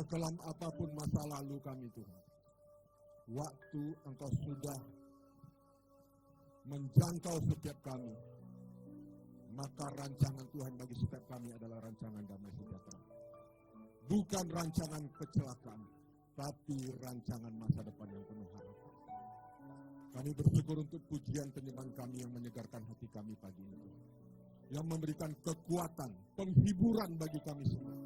Sekelam apapun masa lalu kami Tuhan, waktu Engkau sudah menjangkau setiap kami, maka rancangan Tuhan bagi setiap kami adalah rancangan damai sejahtera. Bukan rancangan kecelakaan, tapi rancangan masa depan yang penuh harapan. Kami bersyukur untuk pujian penyembahan kami yang menyegarkan hati kami pagi ini, yang memberikan kekuatan, penghiburan bagi kami semua.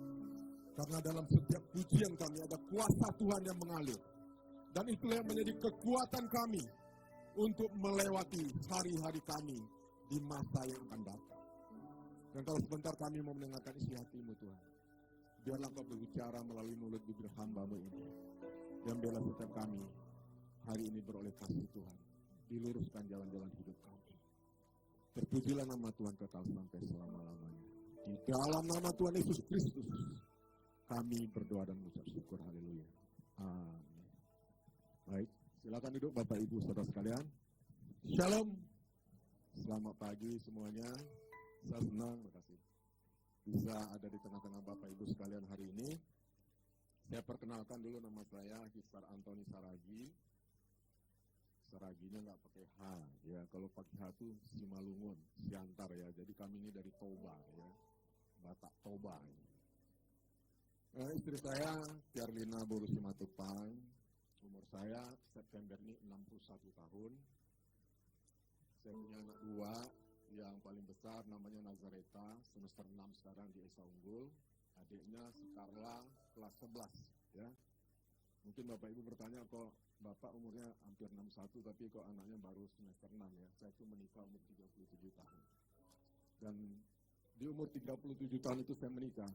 Karena dalam setiap pujian kami ada kuasa Tuhan yang mengalir. Dan itulah yang menjadi kekuatan kami untuk melewati hari-hari kami di masa yang akan datang. Dan kalau sebentar kami mau mendengarkan isi hati-Mu Tuhan, biarlah Kau berbicara melalui mulut bibir hamba-Mu ini. Dan biarlah setiap kami hari ini beroleh kasih Tuhan, diluruskan jalan-jalan hidup kami. Terpujilah nama Tuhan kekal sampai selama-lamanya. Di dalam nama Tuhan Yesus Kristus, kami berdoa dan mengucap syukur. Haleluya. Amin. Baik, silakan duduk Bapak Ibu Saudara sekalian. Shalom. Selamat pagi semuanya. Saya senang, terima kasih, bisa ada di tengah-tengah Bapak Ibu sekalian hari ini. Saya perkenalkan dulu, nama saya Hisar Antoni Saragi. Saraginya nggak pakai H, ya. Kalau pakai H itu Simalungun, Siantar ya. Jadi kami ini dari Toba, ya. Batak Toba. Istri saya Tiarlina Boru Simatupang. Umur saya September ini 61 tahun. Saya punya anak 2, yang paling besar namanya Nazareta, semester 6 sekarang di Esa Unggul. Adiknya Skarla, kelas 11, ya. Mungkin Bapak Ibu bertanya, kok Bapak umurnya hampir 61 tapi kok anaknya baru semester 6 ya. Saya itu menikah umur 37 tahun. Dan di umur 37 tahun itu saya menikah.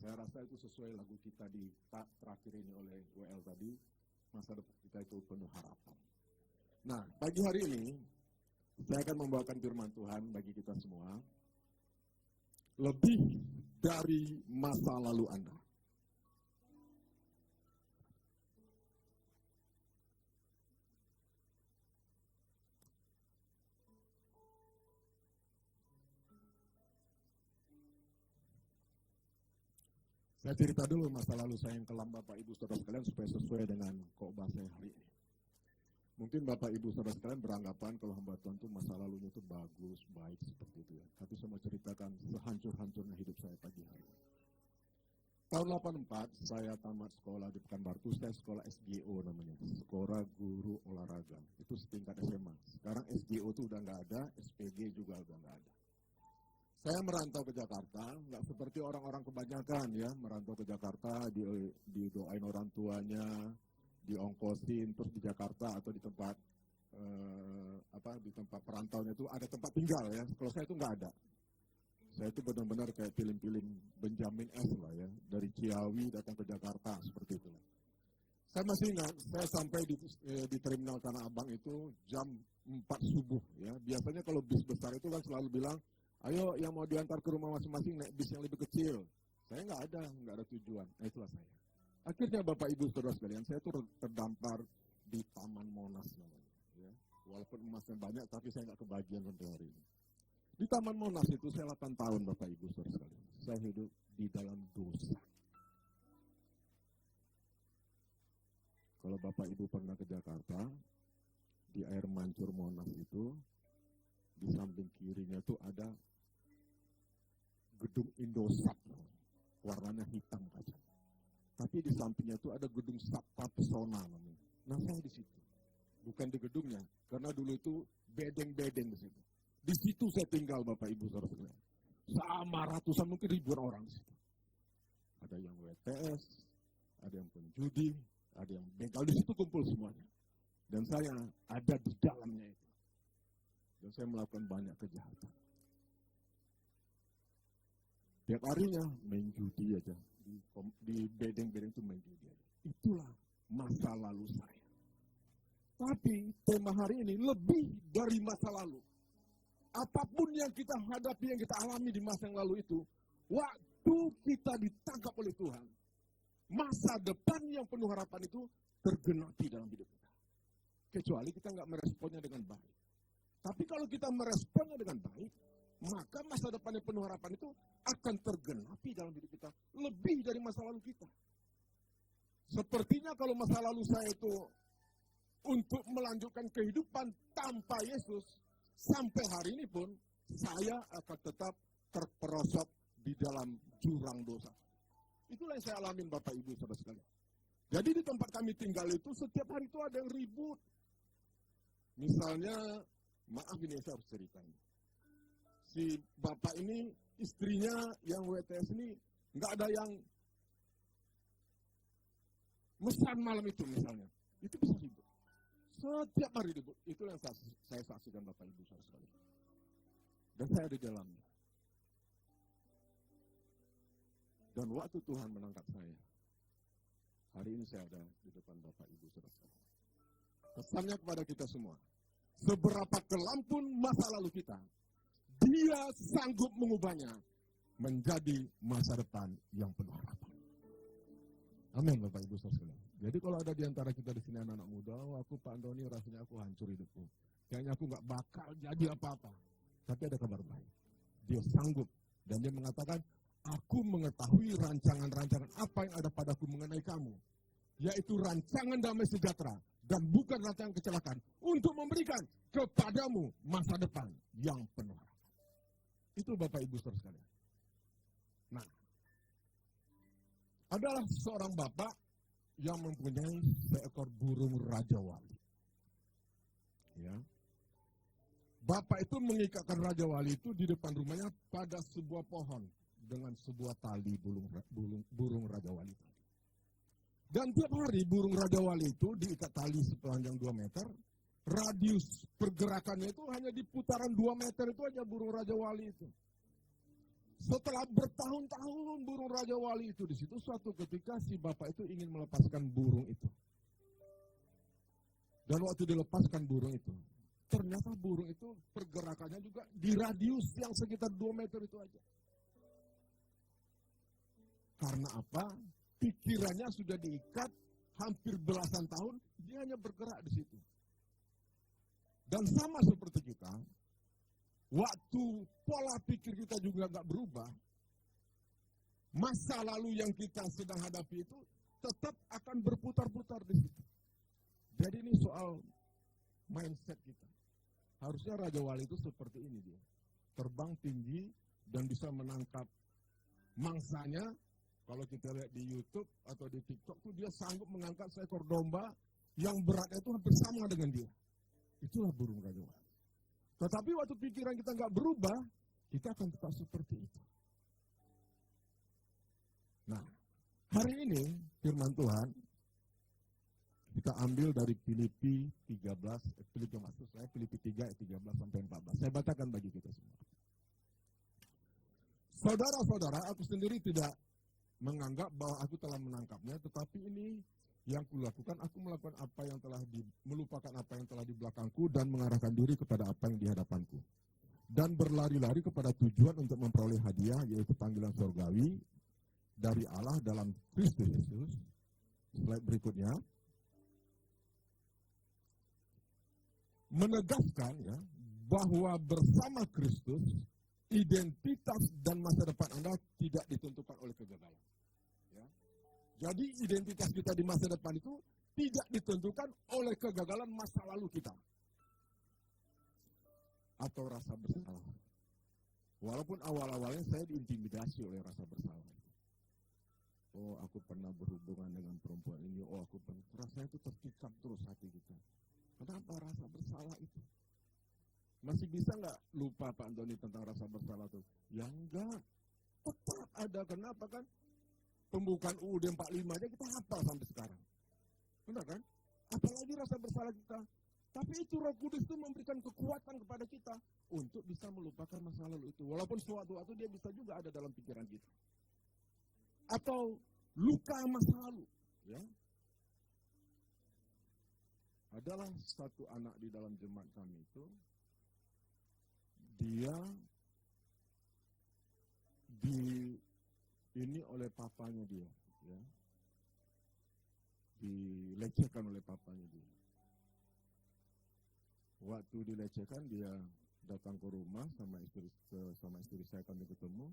Saya rasa itu sesuai lagu kita di terakhir ini oleh WL tadi. Masa depan kita itu penuh harapan. Nah, pagi hari ini saya akan membawakan firman Tuhan bagi kita semua. Lebih dari masa lalu Anda. Saya cerita dulu masa lalu saya yang kelam Bapak Ibu Saudara sekalian supaya sesuai dengan khotbah saya hari ini. Mungkin Bapak Ibu Saudara sekalian beranggapan kalau hamba Tuhan itu masa lalunya itu bagus, baik seperti itu ya. Tapi saya mau ceritakan sehancur-hancurnya hidup saya pagi hari ini. Tahun 84 saya tamat sekolah di Pekanbaru, saya sekolah SGO namanya, Sekolah Guru Olahraga. Itu setingkat SMA. Sekarang SGO itu udah nggak ada, SPG juga udah nggak ada. Saya merantau ke Jakarta, nggak seperti orang-orang kebanyakan ya, merantau ke Jakarta, didoain orang tuanya, diongkosin, terus di Jakarta atau di tempat di tempat perantaunya itu ada tempat tinggal ya. Kalau saya itu nggak ada. Saya itu benar-benar kayak film-film Benjamin S lah ya, dari Ciawi datang ke Jakarta seperti itu. Saya masih ingat, saya sampai di terminal Tanah Abang itu jam 4 subuh ya. Biasanya kalau bis besar itu kan selalu bilang, ayo yang mau diantar ke rumah masing-masing naik bis yang lebih kecil. Saya nggak ada tujuan. Nah itulah saya. Akhirnya Bapak Ibu Saudara sekalian, saya tuh terdampar di Taman Monas namanya. Ya. Walaupun emasnya banyak, tapi saya nggak kebagian sampai hari ini. Di Taman Monas itu saya 8 tahun Bapak Ibu Saudara sekalian. Saya hidup di dalam dosa. Kalau Bapak Ibu pernah ke Jakarta, di air mancur Monas itu, di samping kirinya itu ada gedung Indosat, warnanya hitam kaca. Tapi di sampingnya itu ada gedung Sabta Pesona namanya. Nah saya di situ, bukan di gedungnya, karena dulu itu bedeng-bedeng di situ. Di situ saya tinggal Bapak Ibu Saudara sekalian. Sama ratusan mungkin ribuan orang di situ. Ada yang WTS, ada yang penjudi, ada yang begal, di situ kumpul semuanya. Dan saya ada di dalamnya itu. Dan saya melakukan banyak kejahatan. Tiap harinya main judi aja. Di bedeng-bedeng itu main judi aja. Itulah masa lalu saya. Tapi tema hari ini lebih dari masa lalu. Apapun yang kita hadapi, yang kita alami di masa yang lalu itu, waktu kita ditangkap oleh Tuhan, masa depan yang penuh harapan itu tergenapi dalam hidup kita. Kecuali kita nggak meresponnya dengan baik. Tapi kalau kita meresponnya dengan baik, maka masa depan yang penuh harapan itu akan tergenapi dalam hidup kita lebih dari masa lalu kita. Sepertinya kalau masa lalu saya itu untuk melanjutkan kehidupan tanpa Yesus, sampai hari ini pun saya akan tetap terperosok di dalam jurang dosa. Itulah yang saya alamin Bapak Ibu saudara sekalian. Jadi di tempat kami tinggal itu setiap hari itu ada yang ribut. Misalnya, maaf ini saya harus ceritain. Si bapak ini, istrinya yang WTS ini, nggak ada yang mesan malam itu misalnya. Itu bisa ribut. Setiap hari ribut. Itulah yang saya saksikan Bapak Ibu saudara sekalian. Dan saya ada di dalamnya. Dan waktu Tuhan menangkap saya, hari ini saya ada di depan Bapak Ibu saudara sekalian. Pesannya kepada kita semua, seberapa kelam pun masa lalu kita, Dia sanggup mengubahnya menjadi masa depan yang penuh harapan. Amin Bapak Ibu saudara sekalian. Jadi kalau ada di antara kita di sini anak-anak muda, oh aku Pak Antoni rasanya aku hancur hidupku. Kayaknya aku nggak bakal jadi apa-apa. Tapi ada kabar baik. Dia sanggup dan dia mengatakan, aku mengetahui rancangan-rancangan apa yang ada padaku mengenai kamu. Yaitu rancangan damai sejahtera dan bukan rancangan kecelakaan. Untuk memberikan kepadamu masa depan yang penuh harapan. Itu Bapak Ibu saudara sekalian. Nah, adalah seorang bapak yang mempunyai seekor burung Raja Wali. Ya. Bapak itu mengikatkan Raja Wali itu di depan rumahnya pada sebuah pohon dengan sebuah tali burung Raja Wali. Dan tiap hari burung Raja Wali itu diikat tali sepanjang 2 meter, radius pergerakannya itu hanya di putaran 2 meter itu aja burung Raja Wali itu. Setelah bertahun-tahun burung Raja Wali itu di situ, suatu ketika si bapak itu ingin melepaskan burung itu. Dan waktu dilepaskan burung itu, ternyata burung itu pergerakannya juga di radius yang sekitar 2 meter itu aja. Karena apa? Pikirannya sudah diikat hampir belasan tahun, dia hanya bergerak di situ. Dan sama seperti kita, waktu pola pikir kita juga nggak berubah, masa lalu yang kita sedang hadapi itu tetap akan berputar-putar di situ. Jadi ini soal mindset kita. Harusnya Raja Wali itu seperti ini dia. Terbang tinggi dan bisa menangkap mangsanya. Kalau kita lihat di YouTube atau di TikTok tuh dia sanggup mengangkat seekor domba yang beratnya itu hampir sama dengan dia. Itulah burung Raja Wali. Tetapi waktu pikiran kita nggak berubah, kita akan tetap seperti itu. Nah, hari ini firman Tuhan kita ambil dari Filipi 13, Filipi 3 ayat 13 sampai 14. Saya bacakan bagi kita semua. Saudara-saudara, aku sendiri tidak menganggap bahwa aku telah menangkapnya, tetapi ini yang kulakukan, aku melakukan apa yang telah melupakan apa yang telah di belakangku dan mengarahkan diri kepada apa yang di hadapanku. Dan berlari-lari kepada tujuan untuk memperoleh hadiah, yaitu panggilan surgawi dari Allah dalam Kristus Yesus. Slide berikutnya. Menegaskan ya, bahwa bersama Kristus, identitas dan masa depan Anda tidak ditentukan oleh kegagalan. Ya. Jadi identitas kita di masa depan itu tidak ditentukan oleh kegagalan masa lalu kita. Atau rasa bersalah. Walaupun awal-awalnya saya diintimidasi oleh rasa bersalah. Oh, aku pernah berhubungan dengan perempuan ini. Oh, aku pernah. Rasanya itu tersikap terus hati kita. Kenapa rasa bersalah itu? Masih bisa nggak lupa Pak Antoni tentang rasa bersalah itu? Ya enggak. Tetap ada. Kenapa kan? Pembukaan UUD 45 aja kita hafal sampai sekarang. Benar kan? Apalagi rasa bersalah kita. Tapi itu Roh Kudus itu memberikan kekuatan kepada kita untuk bisa melupakan masa lalu itu. Walaupun suatu-waktu dia bisa juga ada dalam pikiran kita. Atau luka masa lalu. Ya. Adalah satu anak di dalam jemaat kami itu, dia ini oleh papanya dia, ya, dilecehkan oleh papanya dia. Waktu dilecehkan dia datang ke rumah sama istri saya kami ketemu,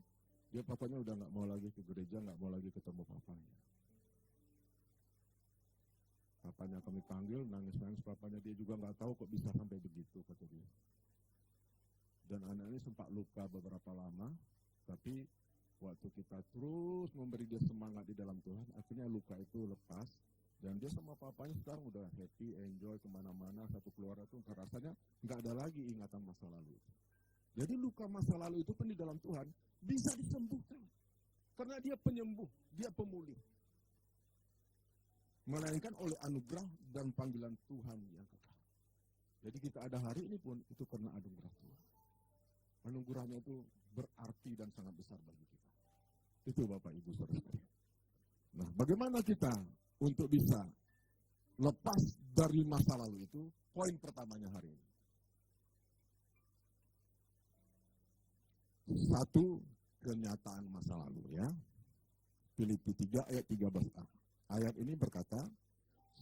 dia papanya udah nggak mau lagi ke gereja, nggak mau lagi ketemu papanya. Papanya kami panggil, nangis-nangis papanya, dia juga nggak tahu kok bisa sampai begitu, kata dia. Dan anak ini sempat luka beberapa lama, tapi waktu kita terus memberi dia semangat di dalam Tuhan, akhirnya luka itu lepas. Dan dia sama papanya sekarang udah happy, enjoy kemana-mana, satu keluarga itu rasanya nggak ada lagi ingatan masa lalu. Jadi luka masa lalu itu pun di dalam Tuhan bisa disembuhkan. Karena dia penyembuh, dia pemulih. Melainkan oleh anugerah dan panggilan Tuhan yang kekal. Jadi kita ada hari ini pun itu karena anugerah Tuhan. Anugerahnya itu berarti dan sangat besar bagi kita. Itu Bapak Ibu Saudara sekalian. Nah, bagaimana kita untuk bisa lepas dari masa lalu itu? Poin pertamanya hari ini. Satu, kenyataan masa lalu ya. Filipi 3 ayat 13a. Ayat ini berkata,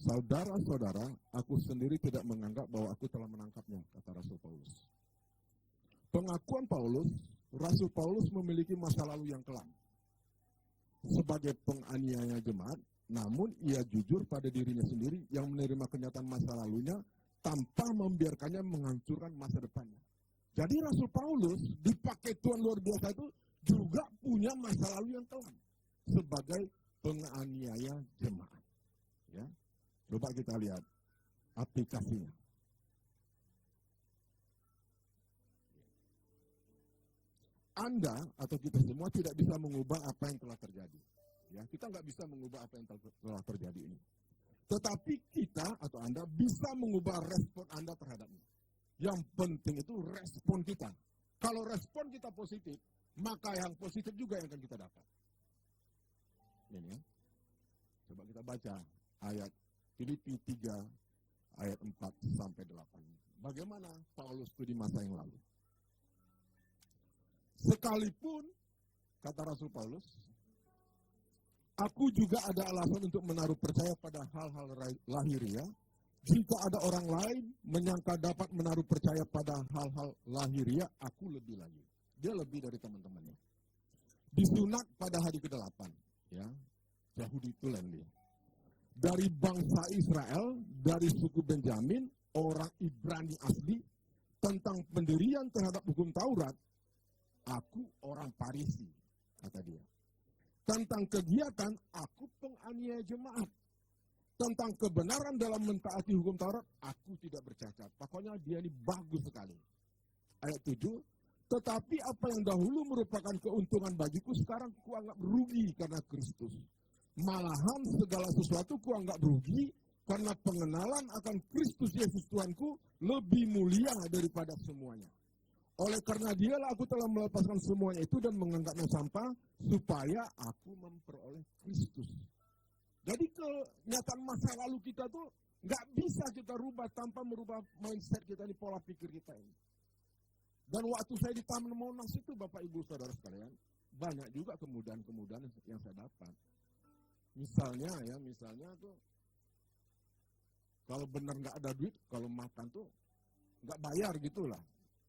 saudara-saudara, aku sendiri tidak menganggap bahwa aku telah menangkapnya, kata Rasul Paulus. Pengakuan Paulus, Rasul Paulus memiliki masa lalu yang kelam. Sebagai penganiaya jemaat, namun ia jujur pada dirinya sendiri yang menerima kenyataan masa lalunya tanpa membiarkannya menghancurkan masa depannya. Jadi Rasul Paulus dipakai Tuhan luar biasa itu juga punya masa lalu yang kelam sebagai penganiaya jemaat. Ya, coba kita lihat aplikasinya. Anda atau kita semua tidak bisa mengubah apa yang telah terjadi. Ya, kita nggak bisa mengubah apa yang telah terjadi ini. Tetapi kita atau Anda bisa mengubah respon Anda terhadapnya. Yang penting itu respon kita. Kalau respon kita positif, maka yang positif juga yang akan kita dapat. Ini ya. Coba kita baca ayat Filipi 3 ayat 4 sampai 8. Bagaimana Paulus itu di masa yang lalu? Sekalipun, kata Rasul Paulus, aku juga ada alasan untuk menaruh percaya pada hal-hal lahiriah. Jika ada orang lain menyangka dapat menaruh percaya pada hal-hal lahiriah, aku lebih lagi. Dia lebih dari teman-temannya. Disunat pada hari ke-8. Ya, Yahudi tulen dia. Dari bangsa Israel, dari suku Benjamin, orang Ibrani asli, tentang pendirian terhadap hukum Taurat, aku orang Farisi, kata dia. Tentang kegiatan, aku penganiaya jemaat. Tentang kebenaran dalam mentaati hukum Taurat, aku tidak bercacat. Pokoknya dia ini bagus sekali. Ayat 7, tetapi apa yang dahulu merupakan keuntungan bagiku, sekarang kuanggap rugi karena Kristus. Malahan segala sesuatu kuanggap rugi, karena pengenalan akan Kristus Yesus Tuhanku lebih mulia daripada semuanya. Oleh karena dialah aku telah melepaskan semuanya itu dan menganggapnya sampah, supaya aku memperoleh Kristus. Jadi kenyataan masa lalu kita tuh nggak bisa kita rubah tanpa merubah mindset kita, ini pola pikir kita ini. Dan waktu saya di Taman Monas itu, Bapak Ibu Saudara sekalian, banyak juga kemudahan-kemudahan yang saya dapat. Misalnya tuh, kalau benar nggak ada duit, kalau makan tuh nggak bayar gitulah.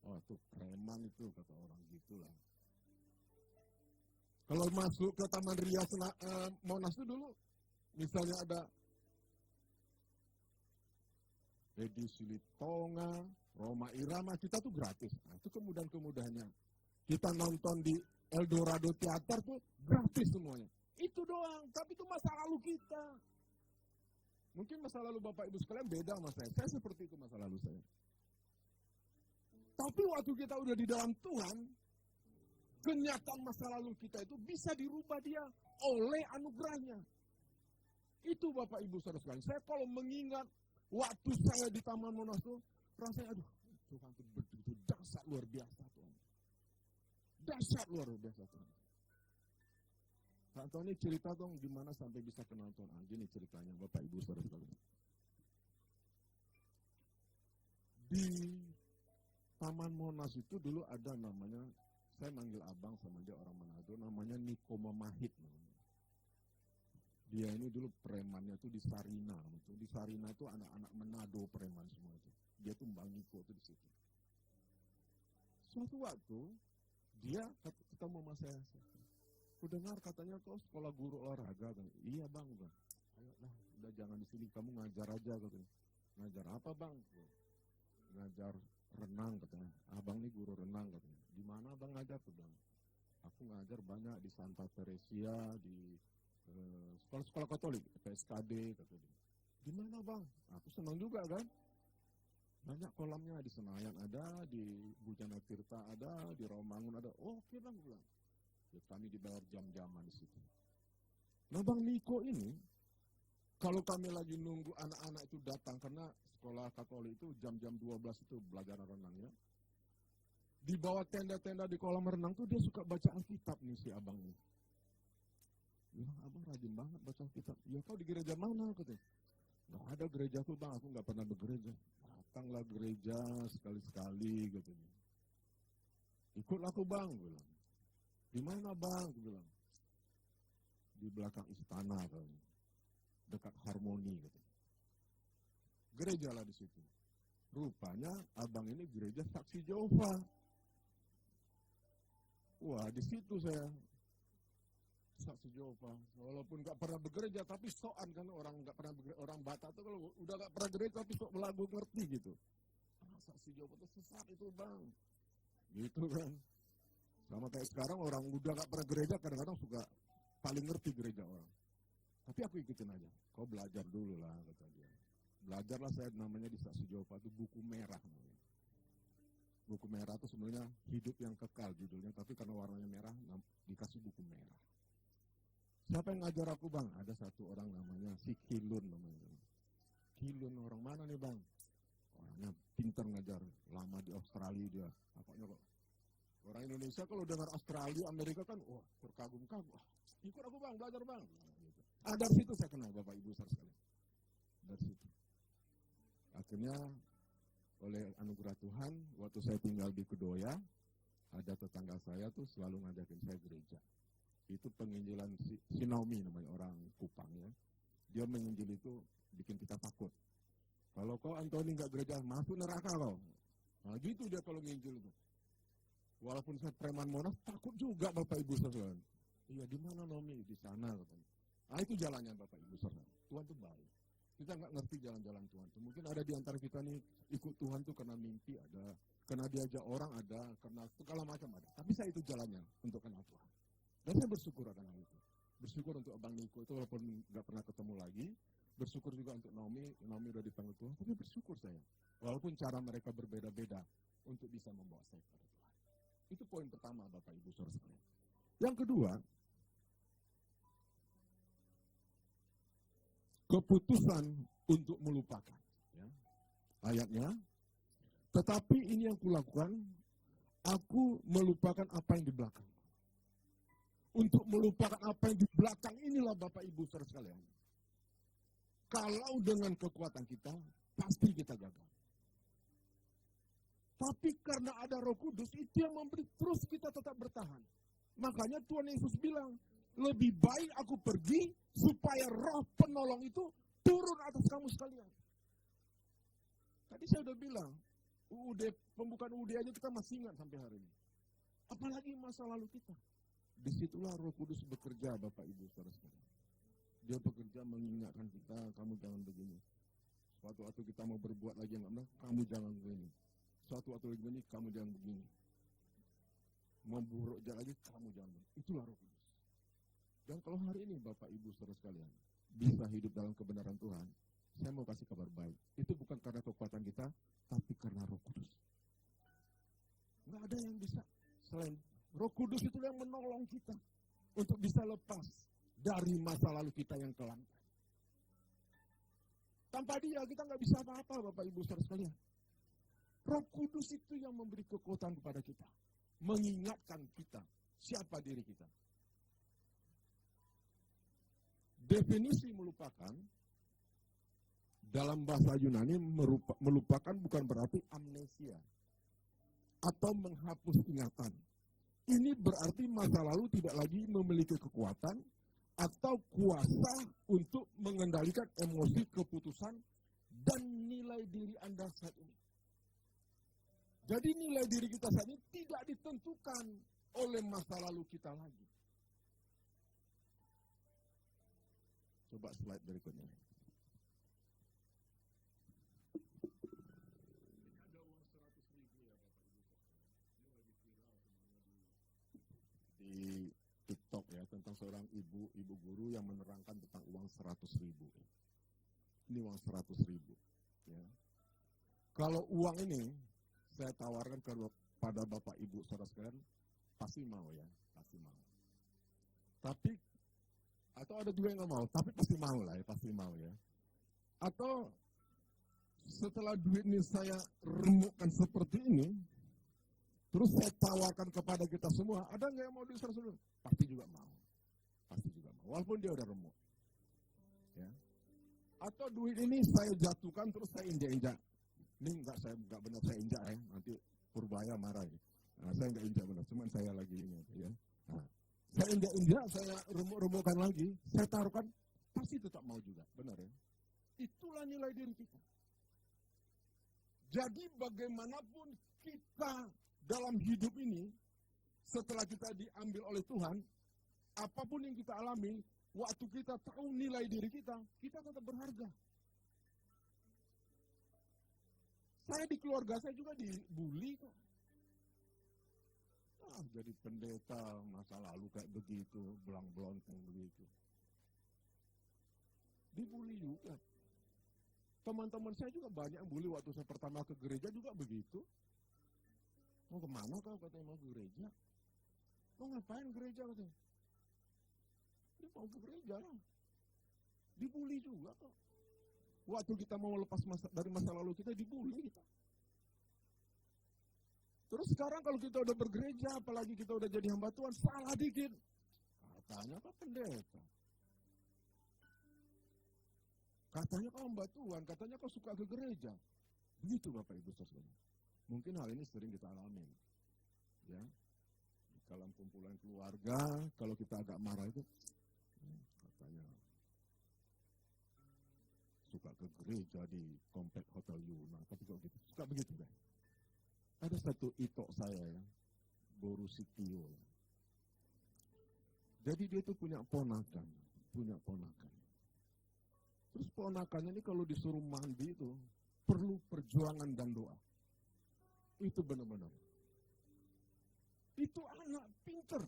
Oh itu preman itu, kata orang gitulah. Kalau masuk ke Taman Ria Monas itu dulu, misalnya ada Edi Silitonga, Roma Irama, kita tuh gratis. Nah, itu kemudahan-kemudahannya. Kita nonton di Eldorado Theater tuh gratis semuanya. Itu doang, tapi itu masa lalu kita. Mungkin masa lalu Bapak Ibu sekalian beda sama saya. Saya seperti itu masa lalu saya. Tapi waktu kita udah di dalam Tuhan, kenyataan masa lalu kita itu bisa dirubah dia oleh anugerahnya. Itu Bapak Ibu Saudara sekalian. Saya kalau mengingat waktu saya di Taman Monas itu, rasanya aduh, Tuhan itu begitu dahsyat luar biasa Tuhan. Dahsyat luar biasa Tuhan. Pak Tony cerita dong gimana sampai bisa kenal Tuhan. Gini ceritanya Bapak Ibu Saudara sekalian. Di Taman Monas itu dulu ada namanya, saya manggil abang sama dia orang Manado, namanya Niko Mamahit namanya. Dia ini dulu premannya tuh di Sarina. Di Sarina itu anak-anak Manado preman semua itu. Dia tuh Bang Niko tuh di situ. Suatu waktu dia ketemu sama saya. Aku dengar katanya kau sekolah guru olahraga kan? Iya bang. Ayolah, udah jangan di sini, kamu ngajar aja katanya. Ngajar apa bang? Ngajar renang katanya. Abang nih guru renang katanya. Di mana abang ngajar tuh bang? Aku ngajar banyak di Santa Teresia, di sekolah-sekolah Katolik, PSKD katanya. Di mana bang? Aku senang juga kan. Banyak kolamnya, di Senayan ada, di Bujana Tirta ada, di Rawamangun ada. Oke bang, bilang. Ya, kami dibayar jam-jaman di situ. Nah bang Niko ini, kalau kami lagi nunggu anak-anak itu datang, karena sekolah Katolik itu jam-jam 12 itu belajar renang ya. Di bawah tenda-tenda di kolam renang tuh dia suka baca Alkitab nih si abang ini. Bilang, abang rajin banget baca Alkitab. Ya kau di gereja mana katanya? Nggak ada gerejaku bang, aku nggak pernah bergereja. Datanglah gereja sekali-sekali katanya. Ikutlah aku bang, bilang. Di mana bang? Aku bilang. Di belakang istana katanya. Dekat Harmoni katanya. Gereja lah di situ. Rupanya abang ini gereja Saksi Jehova. Wah, di situ saya Saksi Jehova. Walaupun nggak pernah bergereja, tapi soan kan orang nggak pernah bergereja, orang Batak tuh kalau udah nggak pernah gereja tapi sok belagu ngerti gitu. Saksi Jehova itu sesat itu bang, gitu kan. Sama kayak sekarang orang udah nggak pernah gereja kadang-kadang suka paling ngerti gereja orang. Tapi aku ikutin aja. Kau belajar dulu lah kata dia. Belajarlah saya namanya di Saksi Jehova itu buku merah namanya. Buku merah itu sebenarnya hidup yang kekal judulnya, tapi karena warnanya merah dikasih buku merah. Siapa yang ngajar aku bang? Ada satu orang namanya si Kilun namanya. Kilun orang mana nih bang? Orangnya pintar ngajar, lama di Australia dia. Apanya kok? Orang Indonesia kalau dengar Australia, Amerika kan, wah terkagum-kagum. Ikut aku bang, belajar bang. Gitu. Dari situ saya kenal Bapak Ibu sekalian. Dari situ. Akhirnya oleh anugerah Tuhan, waktu saya tinggal di Kedoya, ada tetangga saya tuh selalu ngajakin saya gereja. Itu penginjilan si Naomi namanya, orang Kupang ya. Dia menginjil itu bikin kita takut. Kalau kau Antoni nggak gereja, masuk neraka kau. Nah gitu dia kalau nginjil itu. Walaupun saya preman Monas, takut juga Bapak Ibu sekalian. Iya di mana Naomi? Di sana katanya. Nah itu jalannya Bapak Ibu sekalian. Tuhan tuh baik. Kita nggak ngerti jalan-jalan Tuhan tuh. Mungkin ada di antara kita nih ikut Tuhan tuh karena mimpi ada, karena diajak orang ada, karena segala macam ada. Tapi saya itu jalannya untuk kenal Tuhan. Dan saya bersyukur akan hal itu. Bersyukur untuk Abang Niko itu walaupun nggak pernah ketemu lagi. Bersyukur juga untuk Naomi udah dipanggil Tuhan. Tapi bersyukur saya. Walaupun cara mereka berbeda-beda untuk bisa membawa saya kepada Tuhan. Itu poin pertama Bapak Ibu Saudara sekalian. Yang kedua, keputusan untuk melupakan. Ya. Ayatnya, tetapi ini yang kulakukan, aku melupakan apa yang di belakang. Untuk melupakan apa yang di belakang inilah Bapak Ibu Saudara sekalian. Kalau dengan kekuatan kita, pasti kita gagal. Tapi karena ada Roh Kudus, itu yang memberi terus kita tetap bertahan. Makanya Tuhan Yesus bilang, lebih baik aku pergi supaya Roh Penolong itu turun atas kamu sekalian. Tadi saya udah bilang, pembukaan UUD aja kita masih ingat sampai hari ini. Apalagi masa lalu kita. Disitulah Roh Kudus bekerja Bapak Ibu Saudara sekalian. Dia bekerja mengingatkan kita, kamu jangan begini. Suatu waktu kita mau berbuat lagi yang enggak benar, kamu jangan begini. Suatu waktu lagi begini, kamu jangan begini. Mau buruk lagi, kamu jangan begini. Itulah Roh Kudus. Dan kalau hari ini Bapak Ibu Saudara sekalian bisa hidup dalam kebenaran Tuhan, saya mau kasih kabar baik. Itu bukan karena kekuatan kita, tapi karena Roh Kudus. Nggak ada yang bisa selain Roh Kudus itu yang menolong kita untuk bisa lepas dari masa lalu kita yang kelam. Tanpa dia kita nggak bisa apa-apa Bapak Ibu Saudara sekalian. Roh Kudus itu yang memberi kekuatan kepada kita. Mengingatkan kita siapa diri kita. Definisi melupakan dalam bahasa Yunani melupakan bukan berarti amnesia atau menghapus ingatan. Ini berarti masa lalu tidak lagi memiliki kekuatan atau kuasa untuk mengendalikan emosi, keputusan, dan nilai diri Anda saat ini. Jadi nilai diri kita saat ini tidak ditentukan oleh masa lalu kita lagi. Coba slide berikutnya. Ada uang 100.000 ya Bapak Ibu. Ini lagi viral di TikTok ya, tentang seorang ibu guru yang menerangkan tentang uang 100.000. Ini uang 100.000. Ya. Kalau uang ini saya tawarkan kepada Bapak Ibu saudara sekalian, pasti mau ya, pasti mau. Tapi atau ada juga yang nggak mau, tapi pasti mau lah ya, pasti mau ya. Atau setelah duit ini saya remukkan seperti ini, terus saya tawarkan kepada kita semua, ada nggak yang mau duit 100.000? Pasti juga mau, pasti juga mau, walaupun dia udah remuk. Ya. Atau duit ini saya jatuhkan terus saya injak-injak. Ini nggak benar saya injak ya, nanti Purbaya marah ya. Nah, saya nggak injak benar, cuman saya lagi ingat ya. Nah, saya injak-injak, saya remuk-remukkan lagi, saya taruhkan, pasti tetap mau juga, benar ya. Itulah nilai diri kita. Jadi bagaimanapun kita dalam hidup ini, setelah kita diambil oleh Tuhan, apapun yang kita alami, waktu kita tahu nilai diri kita tetap berharga. Saya di keluarga saya juga dibully kok. Jadi pendeta masa lalu kayak begitu, belang-belonteng begitu. Dibully juga. Teman-teman saya juga banyak yang bully waktu saya pertama ke gereja juga begitu. Mau kemana kau katanya, mau ke gereja? Mau ngapain gereja katanya? Dia mau ke gereja lah. Dibully juga kok. Waktu kita mau lepas dari masa lalu kita dibully kita. Terus sekarang kalau kita udah bergereja, apalagi kita udah jadi hamba Tuhan, salah dikit. Katanya kok pendeta. Katanya kau hamba Tuhan, katanya kau suka ke gereja. Begitu Bapak Ibu Saudara. Mungkin hal ini sering kita alami. Ya. Di dalam kumpulan keluarga, kalau kita agak marah itu, katanya suka ke gereja di komplek Hotel Yuna, tapi kok gitu, suka begitu kan? Ada satu itok saya ya, Boru Sitio. Jadi dia itu punya ponakan. Terus ponakannya ini kalau disuruh mandi itu perlu perjuangan dan doa. Itu benar-benar. Itu anak pinter.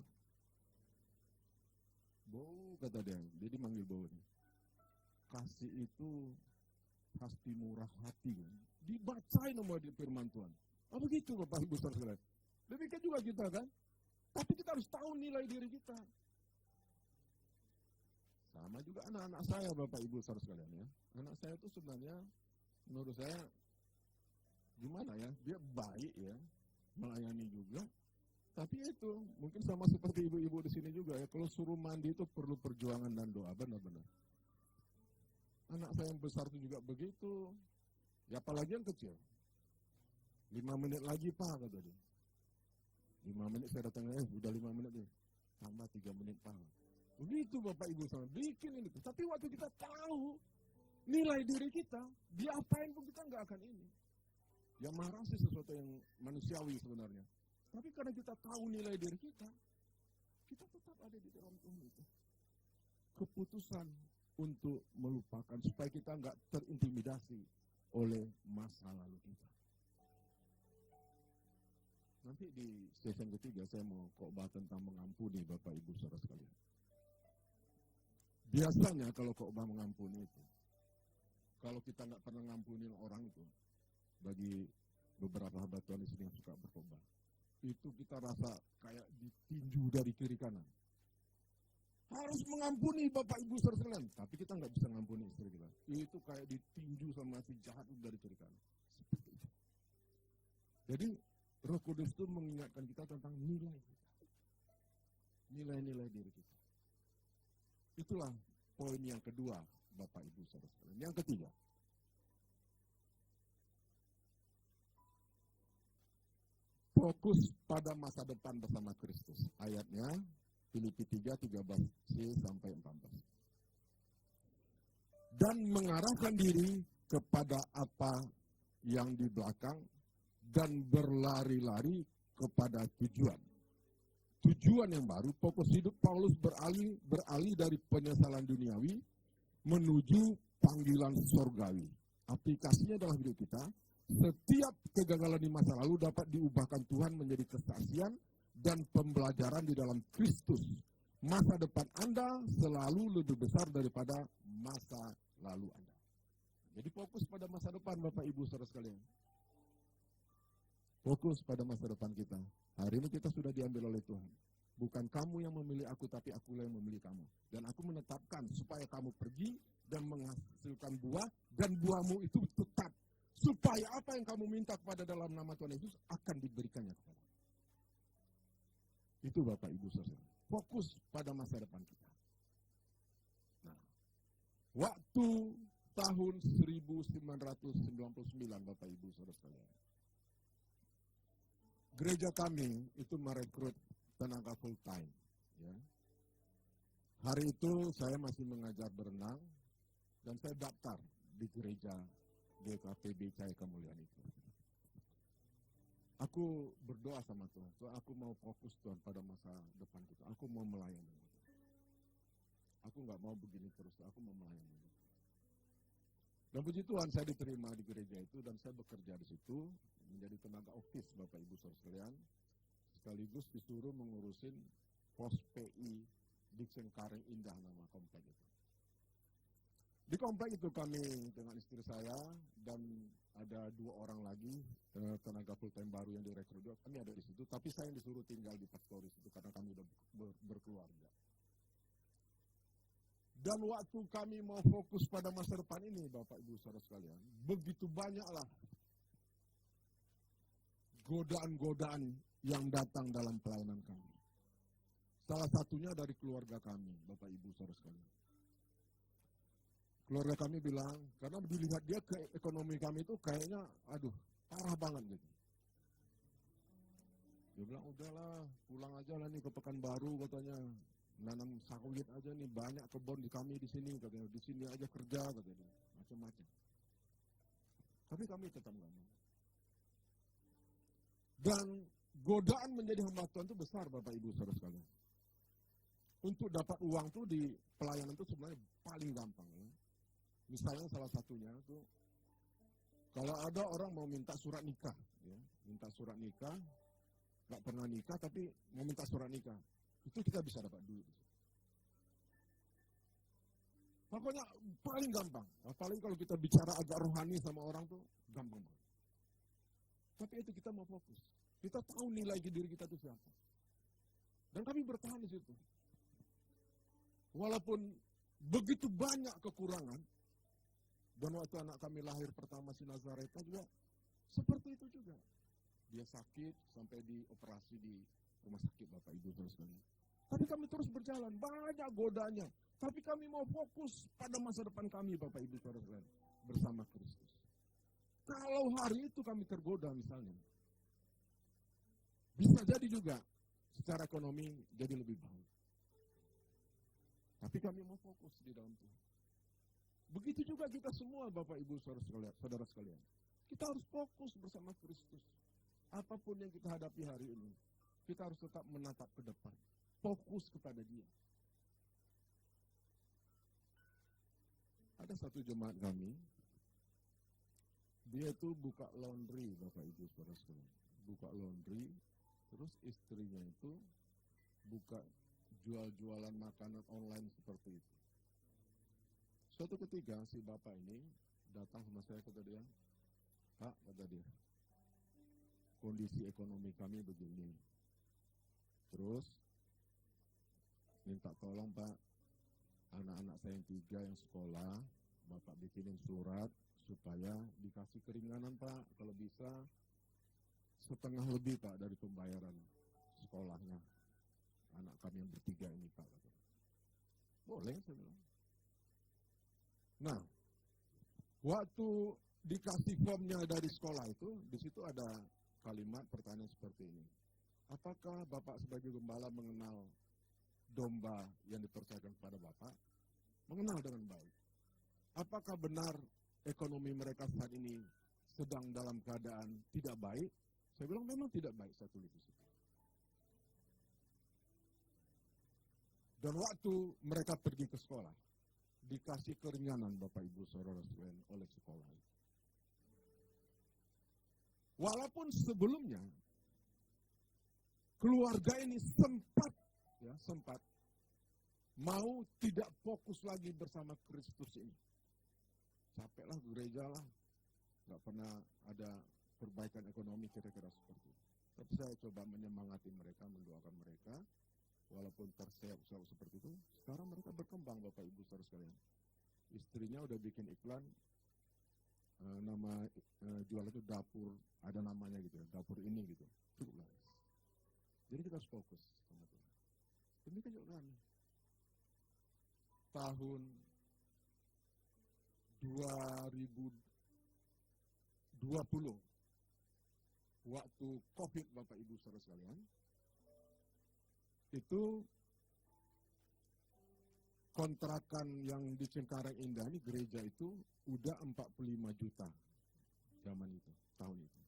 Bau kata dia dimanggil Bau. Kasih itu pasti murah hati. Dibacain sama di firman Tuhan. Begitu Bapak Ibu Saudara. Demikian juga kita kan. Tapi kita harus tahu nilai diri kita. Sama juga anak-anak saya Bapak Ibu Saudara sekalian ya. Anak saya itu sebenarnya menurut saya gimana ya, dia baik ya, melayani juga. Tapi itu mungkin sama seperti ibu-ibu di sini juga ya. Kalau suruh mandi itu perlu perjuangan dan doa, benar-benar. Anak saya yang besar itu juga begitu. Ya apalagi yang kecil. 5 menit lagi Pak kata dia. 5 menit saya datang, udah 5 menit nih. Tambah 3 menit Pak. Begitu Bapak Ibu sama bikin ini. Tapi waktu kita tahu nilai diri kita, diapain pun kita nggak akan ini. Yang marah sih sesuatu yang manusiawi sebenarnya. Tapi karena kita tahu nilai diri kita tetap ada di dalam Tuhan itu. Keputusan untuk melupakan supaya kita nggak terintimidasi oleh masa lalu kita. Nanti di sesi ketiga saya mau khotbah tentang mengampuni Bapak Ibu Saudara sekalian. Biasanya kalau khotbah mengampuni itu, kalau kita nggak pernah ngampunin orang itu, bagi beberapa hamba Tuhan di sini yang suka berkhotbah, itu kita rasa kayak ditinju dari kiri kanan. Harus mengampuni Bapak Ibu Saudara sekalian, tapi kita nggak bisa mengampuni istri kita. Itu kayak ditinju sama si jahat dari kiri kanan. Seperti itu. Jadi Roh Kudus itu mengingatkan kita tentang nilai kita. Nilai-nilai diri kita. Itulah poin yang kedua, Bapak Ibu Saudara sekalian. Yang ketiga, fokus pada masa depan bersama Kristus. Ayatnya Filipi 3, 13c sampai 14. Dan mengarahkan diri kepada apa yang di belakang dan berlari-lari kepada tujuan. Tujuan yang baru, fokus hidup Paulus beralih dari penyesalan duniawi menuju panggilan surgawi. Aplikasinya dalam hidup kita, setiap kegagalan di masa lalu dapat diubahkan Tuhan menjadi kesaksian dan pembelajaran di dalam Kristus. Masa depan Anda selalu lebih besar daripada masa lalu Anda. Jadi fokus pada masa depan, Bapak Ibu Saudara sekalian. Fokus pada masa depan kita. Hari ini kita sudah diambil oleh Tuhan. Bukan kamu yang memilih aku, tapi aku yang memilih kamu. Dan aku menetapkan supaya kamu pergi dan menghasilkan buah, dan buahmu itu tetap. Supaya apa yang kamu minta kepada dalam nama Tuhan Yesus akan diberikannya kepada. Itu Bapak Ibu Saudara. Fokus pada masa depan kita. Nah, waktu tahun 1999 Bapak Ibu Saudara sekalian. Gereja kami itu merekrut tenaga full time. Ya. Hari itu saya masih mengajar berenang dan saya daftar di gereja GKPB Cahaya Kemuliaan itu. Aku berdoa sama Tuhan, Tuhan aku mau fokus Tuhan pada masa depan kita. Aku mau melayani. Aku nggak mau begini terus, aku mau melayani. Dan puji Tuhan saya diterima di gereja itu dan saya bekerja di situ menjadi tenaga office Bapak Ibu Saudara sekalian. Sekaligus disuruh mengurusin pos PI di Cengkareng Indah nama komplek itu. Di komplek itu kami dengan istri saya dan ada 2 orang lagi tenaga full time baru yang direkrut juga. Kami ada di situ, tapi saya yang disuruh tinggal di Pastoris itu karena kami sudah berkeluarga. Dan waktu kami mau fokus pada masa depan ini, Bapak Ibu Saudara sekalian, begitu banyaklah godaan-godaan yang datang dalam pelayanan kami. Salah satunya dari keluarga kami, Bapak Ibu Saudara sekalian. Keluarga kami bilang, karena dilihat dia ke ekonomi kami itu kayaknya, parah banget gitu. Dia bilang, udahlah, pulang aja lah nih ke Pekanbaru katanya. Nanam sawit aja nih, banyak kebun di kami di sini katanya. Di sini aja kerja katanya. Macam-macam. Tapi kami tetap nggak mau. Dan godaan menjadi hamba Tuhan itu besar Bapak Ibu Saudara sekalian. Untuk dapat uang tuh di pelayanan itu sebenarnya paling gampang. Ya. Misalnya salah satunya tuh, kalau ada orang mau minta surat nikah, ya, minta surat nikah, nggak pernah nikah tapi mau minta surat nikah, itu kita bisa dapat duit. Pokoknya paling gampang, paling kalau kita bicara agak rohani sama orang tuh gampang banget. Tapi itu kita mau fokus, kita tahu nilai diri kita itu siapa. Dan kami bertahan di situ. Walaupun begitu banyak kekurangan, dan waktu anak kami lahir pertama si Nazareta juga seperti itu juga. Dia sakit sampai dioperasi di rumah sakit Bapak Ibu terus sekalian. Tapi kami terus berjalan, banyak godanya. Tapi kami mau fokus pada masa depan kami Bapak Ibu terus sekalian bersama Kristus. Kalau hari itu kami tergoda misalnya, bisa jadi juga secara ekonomi jadi lebih baik. Tapi kami mau fokus di dalam Tuhan. Begitu juga kita semua Bapak Ibu saudara sekalian. Kita harus fokus bersama Kristus. Apapun yang kita hadapi hari ini, kita harus tetap menatap ke depan. Fokus kepada Dia. Ada satu jemaat kami, dia itu buka laundry Bapak Ibu saudara sekalian. Buka laundry, terus istrinya itu buka jual-jualan makanan online seperti itu. Suatu ketika si bapak ini datang sama saya, kata dia, Pak, kata dia, kondisi ekonomi kami begini. Terus minta tolong Pak, anak-anak saya yang 3 yang sekolah, Bapak bikinin surat supaya dikasih keringanan Pak, kalau bisa setengah lebih Pak dari pembayaran sekolahnya anak kami yang bertiga ini Pak. Boleh saya bilang. Nah, waktu dikasih formnya dari sekolah itu, di situ ada kalimat pertanyaan seperti ini. Apakah Bapak sebagai gembala mengenal domba yang dipercayakan kepada Bapak? Mengenal dengan baik. Apakah benar ekonomi mereka saat ini sedang dalam keadaan tidak baik? Saya bilang memang tidak baik, saya tulis di situ. Dan waktu mereka pergi ke sekolah, dikasih keringanan Bapak Ibu Saudara sekalian oleh sekolah. Walaupun sebelumnya keluarga ini sempat mau tidak fokus lagi bersama Kristus ini. Capeklah gereja lah, nggak pernah ada perbaikan ekonomi kira-kira seperti itu. Tapi saya coba menyemangati mereka, mendoakan mereka, walaupun terseok-seok seperti itu. Sekarang mereka berkembang Bapak Ibu Saudara sekalian. Istrinya udah bikin iklan, nama jual itu dapur, ada namanya gitu ya, dapur ini gitu. Cukuplah. Jadi kita harus fokus sama Tuhan. Demikian juga kami. Tahun 2020, waktu COVID Bapak Ibu Saudara sekalian, itu kontrakan yang di Cengkareng Indah ini gereja itu udah 45 juta zaman itu, tahun itu.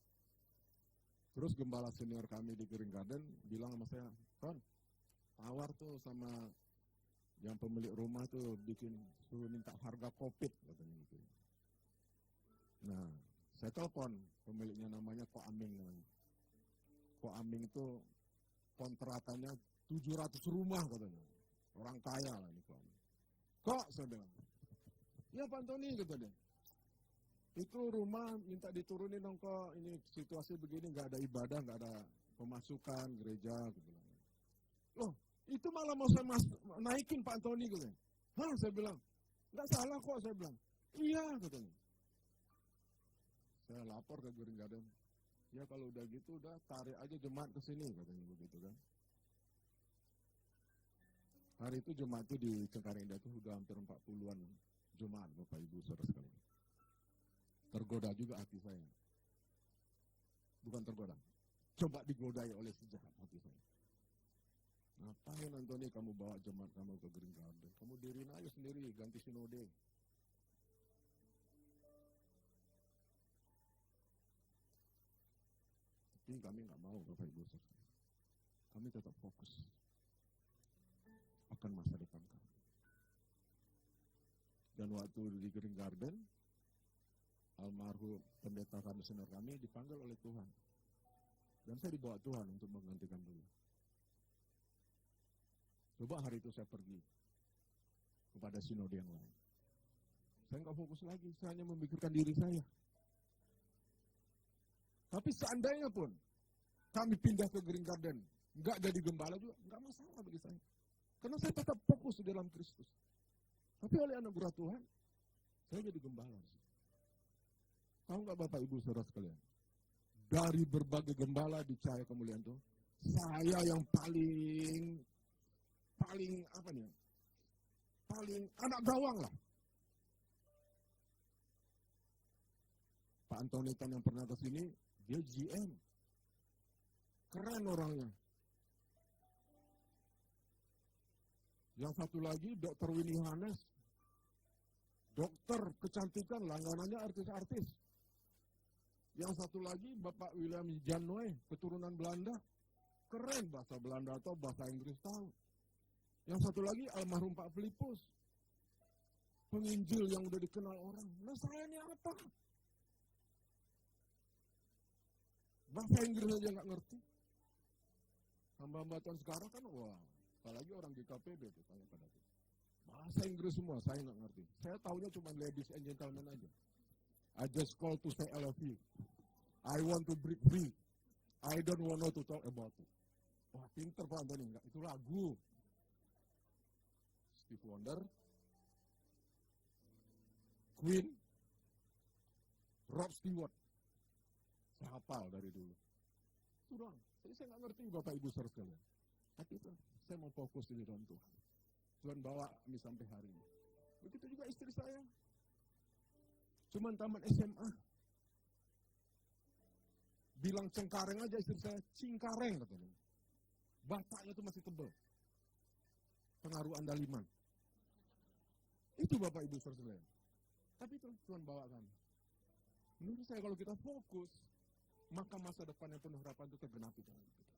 Terus gembala senior kami di Green Garden bilang sama saya, "Ton, tawar tuh sama yang pemilik rumah tuh suruh minta harga COVID," katanya gitu. Nah, saya telepon pemiliknya, namanya Ko Aming. Ko Aming itu kontrakannya 700 rumah katanya. Orang kaya lah ini Ko Aming. "Kok," saya bilang. "Ya Pak Antoni," kata dia. "Itu rumah minta diturunin dong kok, ini situasi begini, nggak ada ibadah, nggak ada pemasukan gereja," gitu. "Loh, itu malah mau saya naikin Pak Antoni," katanya. "Hah?" saya bilang. "Nggak salah kok," saya bilang. "Iya," katanya. Saya lapor ke Green Garden. "Ya kalau udah gitu, udah tarik aja jemaat ke sini," katanya begitu kan. Hari itu jemaat itu di Cengkareng Indah itu udah hampir 40-an jemaat Bapak Ibu Saudara sekalian. Tergoda juga hati saya. Bukan tergoda, coba digodai oleh sejahat hati saya. "Ngapain Antoni kamu bawa jemaat kamu ke Green Garden? Kamu diriin aja sendiri, ganti sinode." Tapi kami nggak mau Bapak Ibu Saudara. Kami tetap fokus akan masa depan kami. Dan waktu di Green Garden, almarhum pendeta kami, senior kami, dipanggil oleh Tuhan. Dan saya dibawa Tuhan untuk menggantikan beliau. Coba hari itu saya pergi kepada sinode yang lain. Saya nggak fokus lagi, saya hanya memikirkan diri saya. Tapi seandainya pun kami pindah ke Green Garden, nggak jadi gembala juga, nggak masalah bagi saya. Karena saya tetap fokus di dalam Kristus. Tapi oleh anugerah Tuhan, saya jadi gembala. Tahu nggak Bapak Ibu Saudara sekalian? Dari berbagai gembala di Cahaya Kemuliaan itu, saya yang paling anak gawang lah. Pak Antoni Tan yang pernah ke sini, dia GM. Keren orangnya. Yang satu lagi, Dr. Winnie Hanes. Dokter kecantikan, langganannya artis-artis. Yang satu lagi, Bapak William Jannoy, keturunan Belanda. Keren, bahasa Belanda atau bahasa Inggris tahu. Yang satu lagi, almarhum Pak Filipus. Penginjil yang udah dikenal orang. Nah saya ini apa? Bahasa Inggris aja nggak ngerti. Hamba-hamba Tuhan sekarang kan, wah, apalagi orang di KPB itu tanya pada itu. Bahasa Inggris semua, saya nggak ngerti. Saya taunya cuma ladies and gentlemen aja. I just call to say I love you. I want to break free. I don't want to talk about it. Wah, pinter Pak Antoni, enggak, itu lagu. Steve Wonder, Queen, Rod Stewart. Saya hafal dari dulu. Itu doang. Jadi saya nggak ngerti Bapak Ibu Saudara sekalian. Tapi itu, saya mau fokus di dalam Tuhan. Tuhan bawa kami sampai hari ini. Begitu juga istri saya. Cuman taman SMA. Bilang Cengkareng aja istri saya, Cingkareng katanya. Bataknya itu masih tebal. Pengaruh Andaliman. Itu Bapak Ibu Saudara sekalian. Tapi itu Tuhan bawa kami. Menurut saya kalau kita fokus, maka masa depan yang penuh harapan itu tergenapi dalam hidup kita.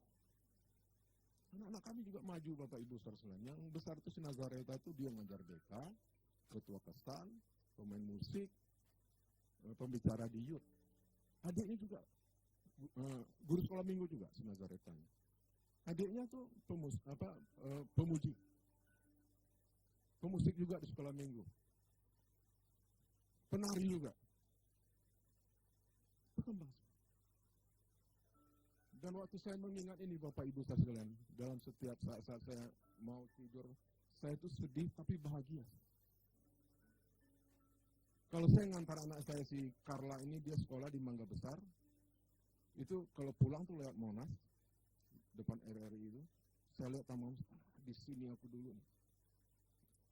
Anak-anak kami juga maju Bapak Ibu Saudara sekalian. Yang besar itu si Nazareta itu dia ngajar BK, ketua kestan, pemain musik, pembicara di youth. Adiknya juga guru sekolah minggu juga, si Nazaretan. Adiknya tuh pemuji. Pemusik juga di sekolah minggu. Penari juga. Berkembang. Dan waktu saya mengingat ini Bapak Ibu sekalian, dalam setiap saat saya mau tidur, saya itu sedih tapi bahagia. Kalau saya ngantar anak saya si Carla ini, dia sekolah di Mangga Besar, itu kalau pulang tuh lewat Monas, depan RRI itu, saya lihat taman, di sini aku dulu.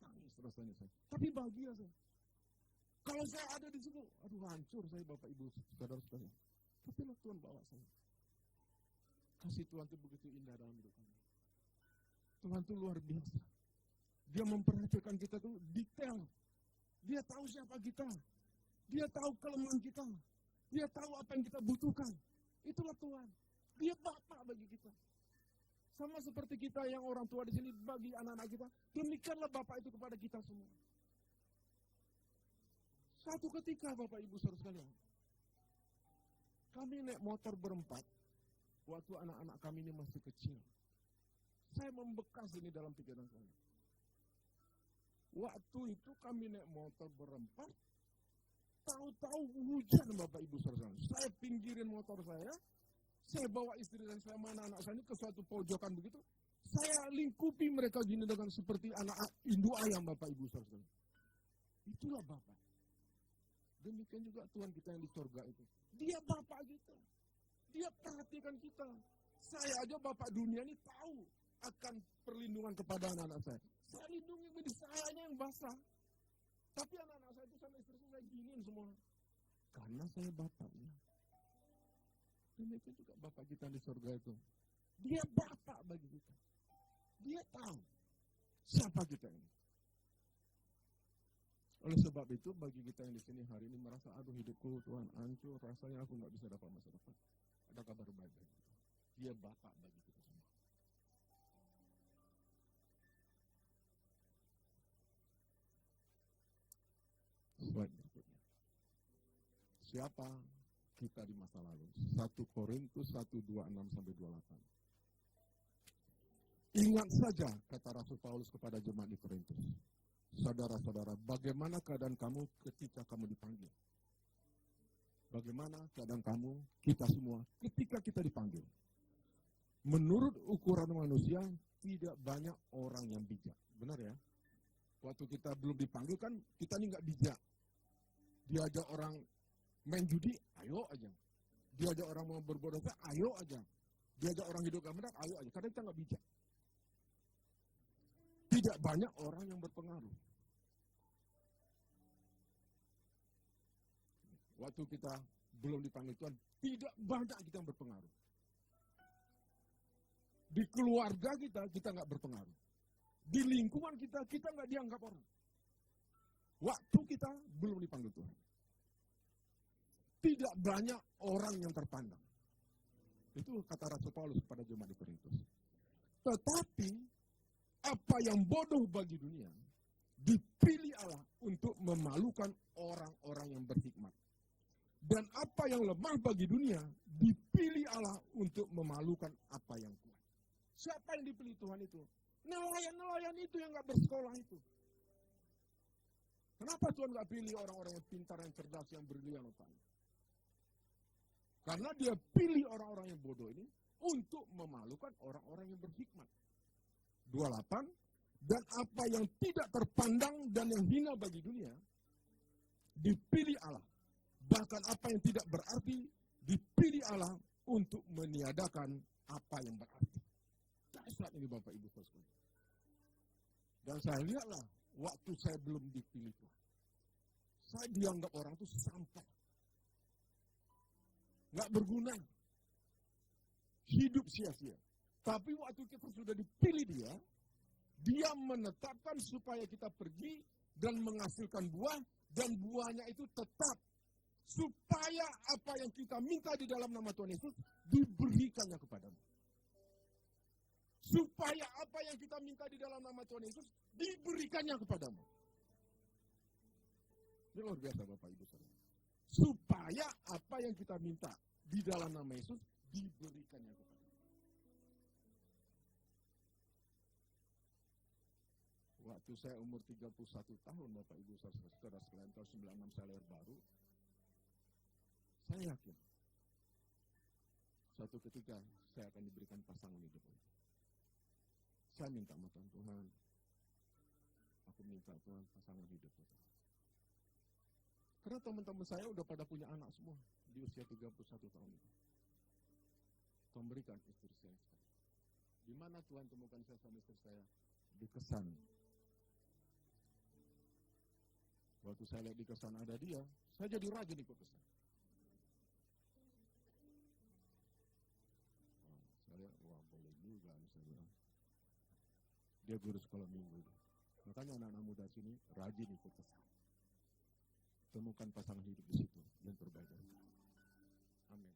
Tangis rasanya saya. Tapi bahagia saya. Kalau saya ada di situ, aduh hancur saya Bapak Ibu saudara-saudara. Tapi Tuhan bawa saya. Kasih Tuhan itu begitu indah dalam hidup kami. Tuhan itu luar biasa. Dia memperhatikan kita tuh detail. Dia tahu siapa kita. Dia tahu kelemahan kita. Dia tahu apa yang kita butuhkan. Itulah Tuhan. Dia Bapa bagi kita. Sama seperti kita yang orang tua di sini bagi anak-anak kita. Demikianlah Bapa itu kepada kita semua. Satu ketika Bapak Ibu saudara sekalian, kami naik motor berempat. Waktu anak-anak kami ini masih kecil. Saya membekas ini dalam pikiran saya. Waktu itu kami naik motor berempat, tahu-tahu hujan Bapak Ibu saudara. Saya pinggirin motor saya bawa istri dan saya mana anak saya ini ke suatu pojokan begitu. Saya lingkupi mereka gini dengan seperti anak induk ayam Bapak Ibu saudara. Itulah Bapak. Demikian juga Tuhan kita yang di surga itu. Dia Bapak kita. Dia perhatikan kita. Saya aja Bapak dunia ini tahu akan perlindungan kepada anak-anak saya. Saya lindungi bini sayanya yang basah. Tapi anak-anak saya itu sama istri saya giniin semua. Karena saya Bapaknya. Demikian juga Bapak kita di surga itu. Dia Bapak bagi kita. Dia tahu siapa kita ini. Oleh sebab itu bagi kita yang di sini hari ini merasa aduh hidupku Tuhan hancur, rasanya aku nggak bisa dapat masa depan. Ada kabar baik bagi kita. Dia Bapak bagi kita semua. Slide berikutnya. Siapa kita di masa lalu? 1 Korintus 1:26-28. Ingat saja kata Rasul Paulus kepada jemaat di Korintus. Saudara-saudara, bagaimana keadaan kamu ketika kamu dipanggil? Bagaimana keadaan kamu, kita semua, ketika kita dipanggil? Menurut ukuran manusia, tidak banyak orang yang bijak. Benar ya? Waktu kita belum dipanggil kan, kita ini nggak bijak. Diajak orang main judi, ayo aja. Diajak orang mau berbuat dosa, ayo aja. Diajak orang hidup gak benar, ayo aja. Karena kita nggak bijak. Tidak banyak orang yang berpengaruh. Waktu kita belum dipanggil Tuhan, tidak banyak kita yang berpengaruh. Di keluarga kita nggak berpengaruh. Di lingkungan kita nggak dianggap orang. Waktu kita belum dipanggil Tuhan. Tidak banyak orang yang terpandang. Itu kata Rasul Paulus kepada jemaat di Korintus. Tetapi, apa yang bodoh bagi dunia, dipilih Allah untuk memalukan orang-orang yang berhikmat. Dan apa yang lemah bagi dunia, dipilih Allah untuk memalukan apa yang kuat. Siapa yang dipilih Tuhan itu? Nelayan-nelayan itu yang gak bersekolah itu. Kenapa Tuhan gak pilih orang-orang yang pintar, yang cerdas, yang brilian otaknya? Karena dia pilih orang-orang yang bodoh ini untuk memalukan orang-orang yang berhikmat. 28, dan apa yang tidak terpandang dan yang hina bagi dunia, dipilih Allah. Bahkan apa yang tidak berarti, dipilih Allah untuk meniadakan apa yang berarti. Dahsyat ini Bapak Ibu saudara. Dan saya lihatlah, waktu saya belum dipilih Tuhan. Saya dianggap orang itu sampah. Nggak berguna. Hidup sia-sia. Tapi waktu kita sudah dipilih dia menetapkan supaya kita pergi dan menghasilkan buah, dan buahnya itu tetap. Supaya apa yang kita minta di dalam nama Tuhan Yesus, diberikannya kepadamu. Supaya apa yang kita minta di dalam nama Tuhan Yesus, diberikannya kepadamu. Ini luar biasa Bapak Ibu Saudara. Supaya apa yang kita minta di dalam nama Yesus diberikannya kepada kita. Waktu saya umur 31 tahun Bapak Ibu Saudara sekalian, tahun 96 saya lahir baru. Saya yakin suatu ketika saya akan diberikan pasangan hidup. Saya minta sama Tuhan, aku minta Tuhan pasangan hidup. Karena teman-teman saya udah pada punya anak semua di usia 31 tahun itu. Tuhan berikan istri saya. Di mana Tuhan temukan saya sama istri saya? Di Kesan. Waktu saya lihat di Kesan ada dia, saya jadi rajin ikut Kesan. Saya lihat, wah boleh juga saya bilang. Dia guru sekolah minggu. Makanya anak-anak muda sini rajin ikut Kesan. Temukan pasangan hidup di situ yang terbaik. Amin.